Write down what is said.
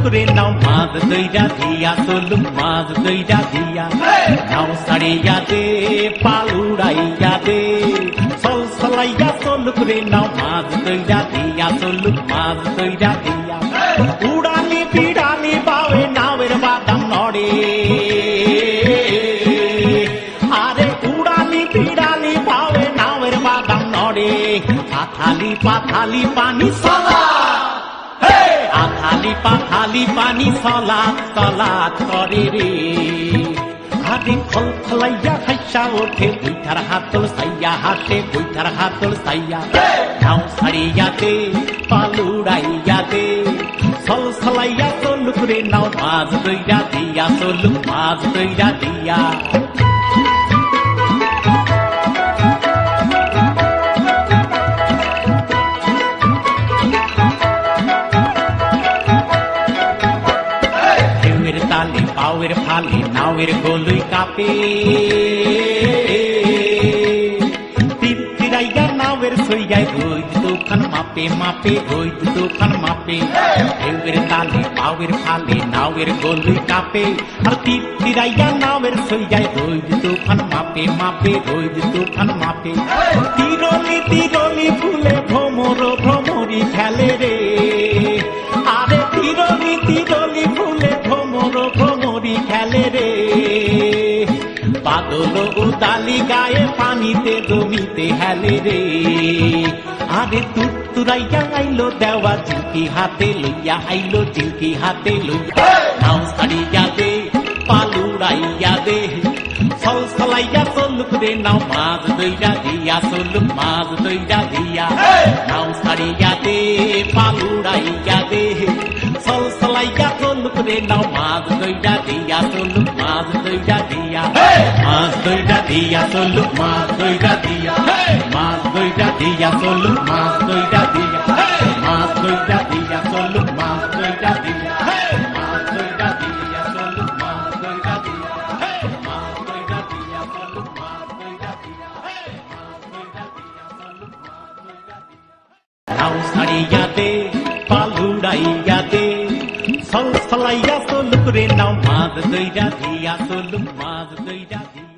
করে নাও মাছ দইরা দিয়া চলুক মাছ দইরা দিয়া নাও ছাড়িয়া দে পাল উড়াইয়া দে চল চলাইয়া চলুক রে নাও মাছ দইরা দিয়া চলুক মাছ দইরা দিয়া উড়ালি বিড়ালি বাবে নাওয়ের বাদাম নড়ে আরে উড়ালি বিড়ালি বাবে নাওয়ের বাদাম নড়ে পাথালি পাথালি পানি চলা আথালি পাথালি পানি চলাত চলাত করে রে হাতে খল খলাইয়া খাইসা ওঠে বৈঠার হাতল সাইয়া হাতে বৈঠার হাতল সাইয়া নাও ছাড়িয়া দে পালুড়াইয়া দে চল চলাইয়া চলুক রে নাও মাছ দইরা দিয়া চলুক মাছ দইরা দিয়া পাওয়ের ফালে নাওয়ের গলুই কাপে তীরাইয়া নাওয়ের সইয়ায় রোজ দোকান মাপে মাপে রোজ দোকান মাপে ঢেউয়ের তালে পাওয়ের ফালে নাওয়ের গলুই কাপে আর তীরাইয়া নাওয়ের সইয়ায় রোজ দোকান মাপে মাপে রোজ দোকান মাপে তিরলি তিরলি ফুলে ভ্রমর ভ্রমরি খেলে রে আরে তিরলি তিরলি ফুলে ভ্রমর ভ্রমরি খেলে রে বাদল উদালি গায়ে পানিতে জমিতে হেলে রে আরে তুরাইয়া আইলো দেওয়া চিলকি হাতে লইয়া আইলো চিলকি হাতে লইয়া নাও ছাড়িয়া দে পালুড়াইয়া দে চল চলাইয়া চলুক রে নাও মাছ দইরা দিয়া চলুক মাছ দইরা দিয়া নাও ছাড়িয়া দে পালুড়াইয়া দে চল চলাইয়া চলুক রে নাও মাছ দইরা দিয়া চলুক মাছ দইরা দিয়া মাছ দইরা দিয়া চলুক মাছ দইরা দিয়া মাছ দইরা দিয়া চলুক মাছ দইরা দিয়া মাছ দইরা দিয়া চলুক মাছ দইরা দিয়া মাছ দইরা দিয়া চলুক মাছ দইরা দিয়া মাছ দইরা দিয়া চলুক মাছ দইরা দিয়া মাছ দইরা দিয়া চলুক মাছ দইরা দিয়া নাও ছাড়িয়া দে পালুড়াইয়া দে চল চলাইয়া চলুক রে নাও মাছ দইরা দিয়া চলুক মাছ দইরা দিয়া